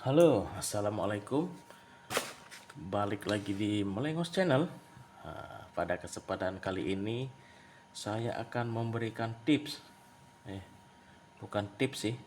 Halo, assalamualaikum. Balik lagi di Melengos Channel. Pada kesempatan kali ini saya akan memberikan tips. Bukan tips sih,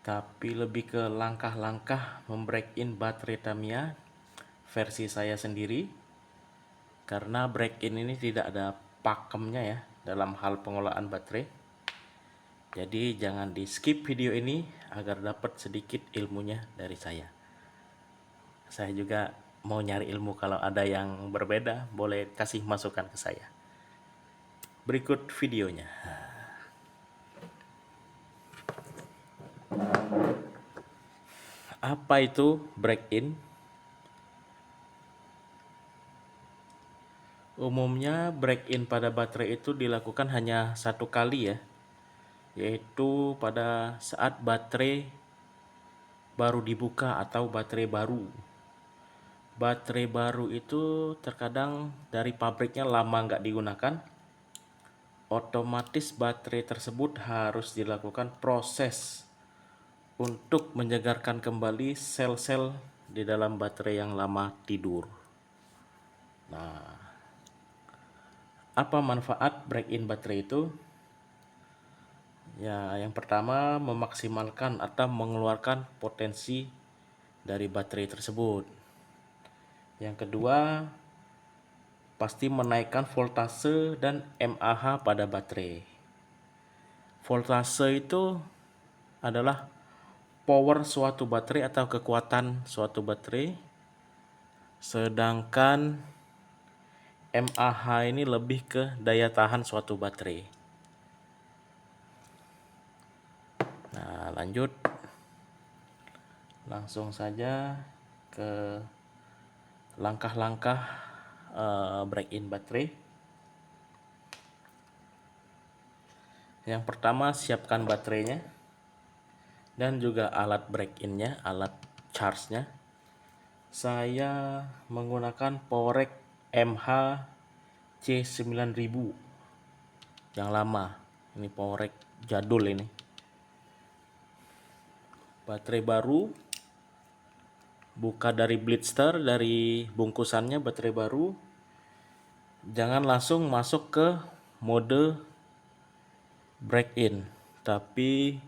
tapi lebih ke langkah-langkah membreak in baterai Tamiya versi saya sendiri. Karena break in ini tidak ada pakemnya ya dalam hal pengelolaan baterai. Jadi jangan di skip video ini agar dapat sedikit ilmunya dari saya. Saya juga mau nyari ilmu, kalau ada yang berbeda boleh kasih masukan ke saya. Berikut videonya. Apa itu break-in? Umumnya break-in pada baterai itu dilakukan hanya satu kali ya, yaitu pada saat baterai baru dibuka atau baterai baru. Baterai baru itu terkadang dari pabriknya lama nggak digunakan, otomatis baterai tersebut harus dilakukan proses untuk menyegarkan kembali sel-sel di dalam baterai yang lama tidur. Nah, apa manfaat break-in baterai itu? Ya, yang pertama memaksimalkan atau mengeluarkan potensi dari baterai tersebut. Yang kedua, pasti menaikkan voltase dan mAh pada baterai. Voltase itu adalah power suatu baterai atau kekuatan suatu baterai, sedangkan mAh ini lebih ke daya tahan suatu baterai. Nah, lanjut langsung saja ke langkah-langkah break-in baterai. Yang pertama, siapkan baterainya dan juga alat break-innya, alat charge-nya. Saya menggunakan Powerek MH C9000 yang lama. Ini Powerek jadul ini. Baterai baru, buka dari blister, dari bungkusannya baterai baru. Jangan langsung masuk ke mode break-in, tapi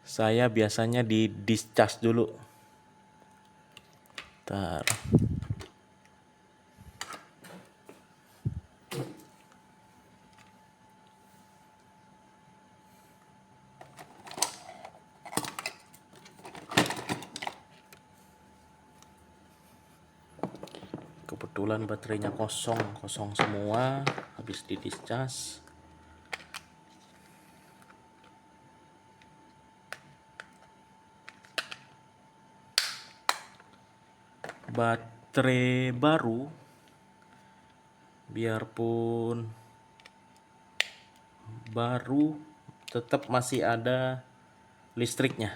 saya biasanya di discharge dulu. Bentar. Kebetulan baterainya kosong semua, habis di discharge. Baterai baru biarpun baru tetap masih ada listriknya,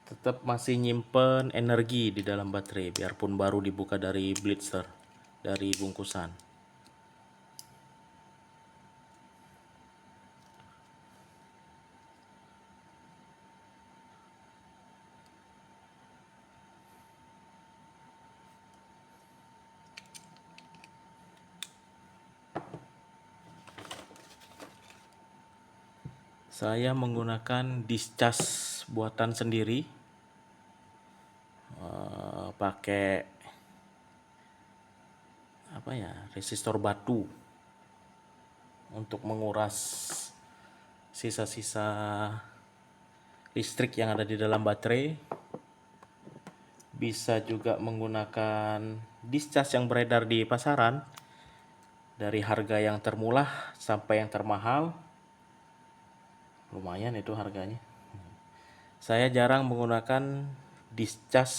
tetap masih nyimpen energi di dalam baterai biarpun baru dibuka dari blister, dari bungkusan. Saya menggunakan discharge buatan sendiri, pakai resistor batu untuk menguras sisa-sisa listrik yang ada di dalam baterai. Bisa juga menggunakan discharge yang beredar di pasaran, dari harga yang termurah sampai yang termahal. Lumayan itu harganya. Saya jarang menggunakan discharge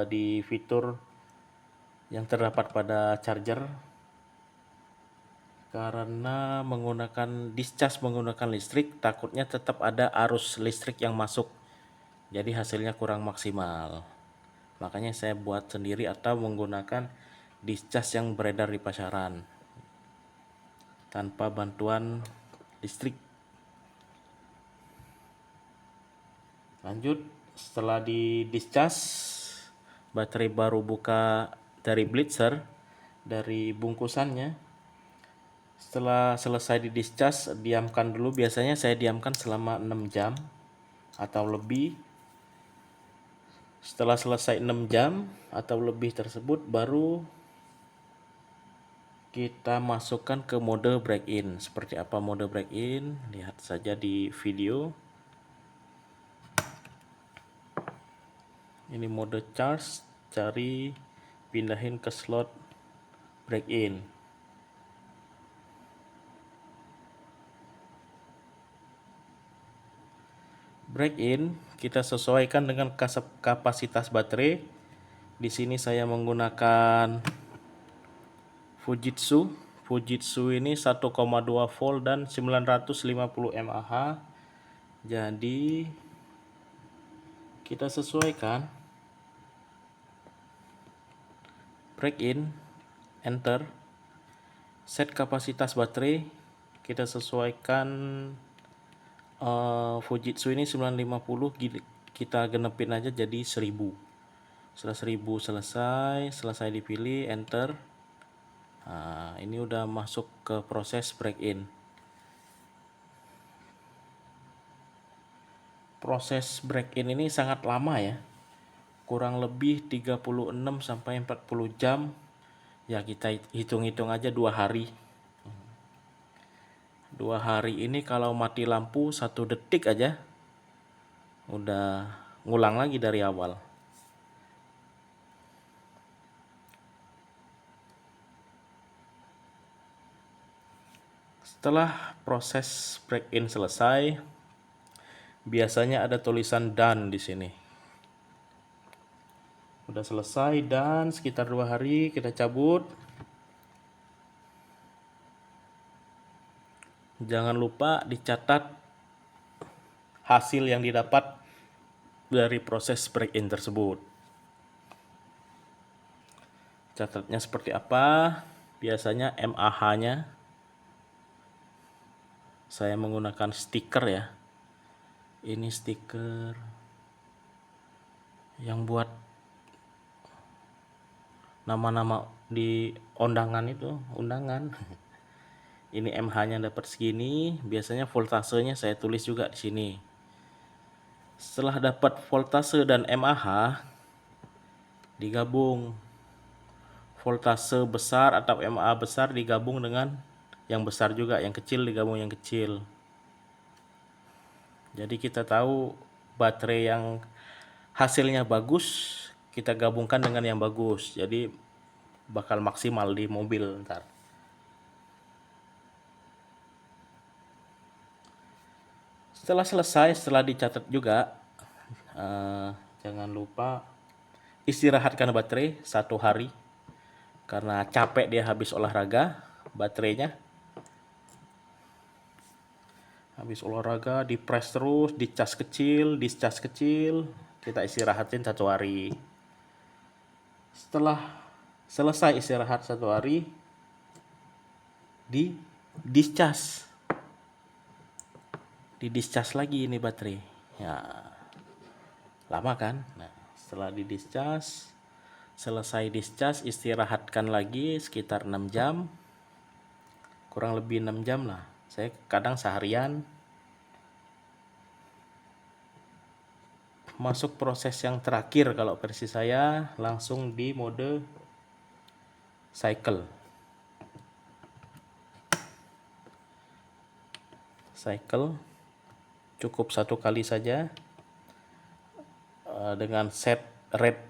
di fitur yang terdapat pada charger, karena menggunakan discharge menggunakan listrik takutnya tetap ada arus listrik yang masuk, jadi hasilnya kurang maksimal. Makanya saya buat sendiri atau menggunakan discharge yang beredar di pasaran tanpa bantuan listrik. Lanjut, Setelah di discharge, baterai baru buka dari blitzer, dari bungkusannya. Setelah selesai di discharge, diamkan dulu. Biasanya saya diamkan selama 6 jam atau lebih. Setelah selesai 6 jam atau lebih tersebut, baru kita masukkan ke mode break-in. Seperti apa mode break-in? Lihat saja di video. Ini mode charge, cari pindahin ke slot break-in. Break-in kita sesuaikan dengan kapasitas baterai. Di sini saya menggunakan Fujitsu. Fujitsu ini 1,2 volt dan 950 mAh. Jadi kita sesuaikan break-in, enter, set kapasitas baterai. Kita sesuaikan Fujitsu ini 950, kita genepin aja jadi 1000. Setelah 1000 selesai dipilih, enter. Nah, ini udah masuk ke proses break-in. Proses break-in ini sangat lama ya, kurang lebih 36 sampai 40 jam. Ya kita hitung-hitung aja 2 hari. 2 hari ini kalau mati lampu 1 detik aja udah ngulang lagi dari awal. Setelah proses break-in selesai, biasanya ada tulisan done di sini. Udah selesai dan sekitar 2 hari kita cabut. Jangan lupa dicatat hasil yang didapat dari proses break-in tersebut. Catatnya seperti apa? Biasanya mAh-nya saya menggunakan stiker ya. Ini stiker yang buat nama-nama di undangan itu, undangan. Ini mH-nya dapat segini, biasanya voltasenya saya tulis juga di sini. Setelah dapat voltase dan mAh, digabung. Voltase besar atau mAh besar digabung dengan yang besar juga, yang kecil digabung yang kecil. Jadi kita tahu baterai yang hasilnya bagus kita gabungkan dengan yang bagus, jadi bakal maksimal di mobil ntar. Setelah selesai, setelah dicatat juga, jangan lupa istirahatkan baterai 1 hari karena capek dia habis olahraga. Baterainya habis olahraga dipres terus, dicas kecil, kita istirahatin 1 hari. Setelah selesai istirahat 1 hari, di discharge lagi ini baterai ya, lama kan. Nah, setelah di discharge, selesai discharge, istirahatkan lagi sekitar 6 jam, kurang lebih 6 jam lah, saya kadang seharian. Masuk proses yang terakhir, kalau versi saya langsung di mode cycle. Cukup 1 kali saja. Dengan set rate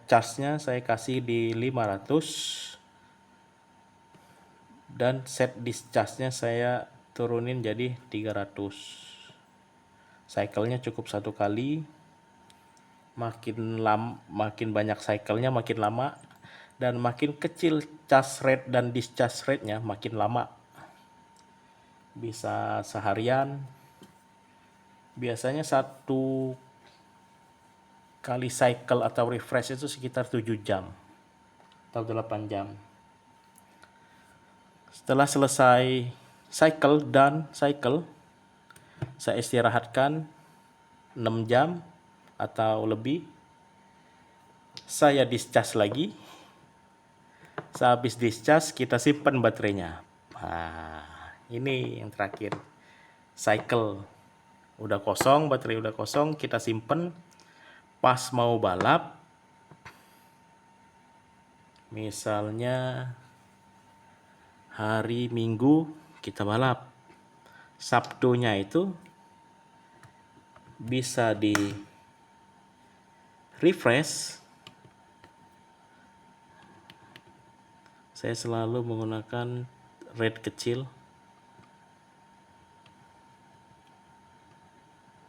charge-nya saya kasih di 500 dan set discharge-nya saya turunin jadi 300. Cycle-nya cukup 1 kali. Makin banyak cycle-nya makin lama, dan makin kecil charge rate dan discharge rate-nya makin lama. Bisa seharian. Biasanya 1 kali cycle atau refresh itu sekitar 7 jam atau 8 jam. Setelah selesai cycle, saya istirahatkan 6 jam. atau lebih. Saya discas lagi. Sehabis discas kita simpan baterainya. Nah, ini yang terakhir. Cycle udah kosong, baterai udah kosong, kita simpen. Pas mau balap, misalnya hari Minggu kita balap, Sabtunya itu bisa di refresh. Saya selalu menggunakan red kecil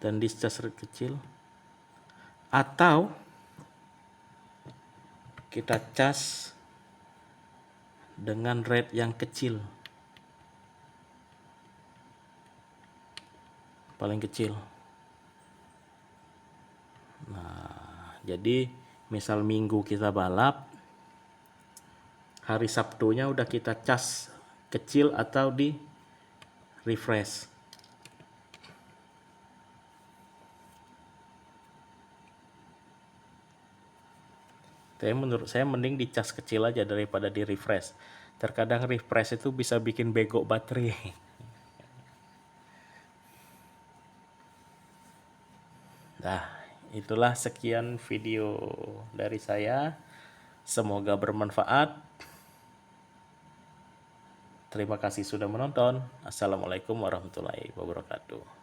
dan discharge red kecil, atau kita cas dengan red yang kecil, paling kecil. Nah, jadi misal Minggu kita balap, hari Sabtunya udah kita cas kecil atau di refresh. Tapi menurut saya mending dicas kecil aja daripada di refresh. Terkadang refresh itu bisa bikin bego baterai. Nah, itulah sekian video dari saya. Semoga bermanfaat. Terima kasih sudah menonton. Assalamualaikum warahmatullahi wabarakatuh.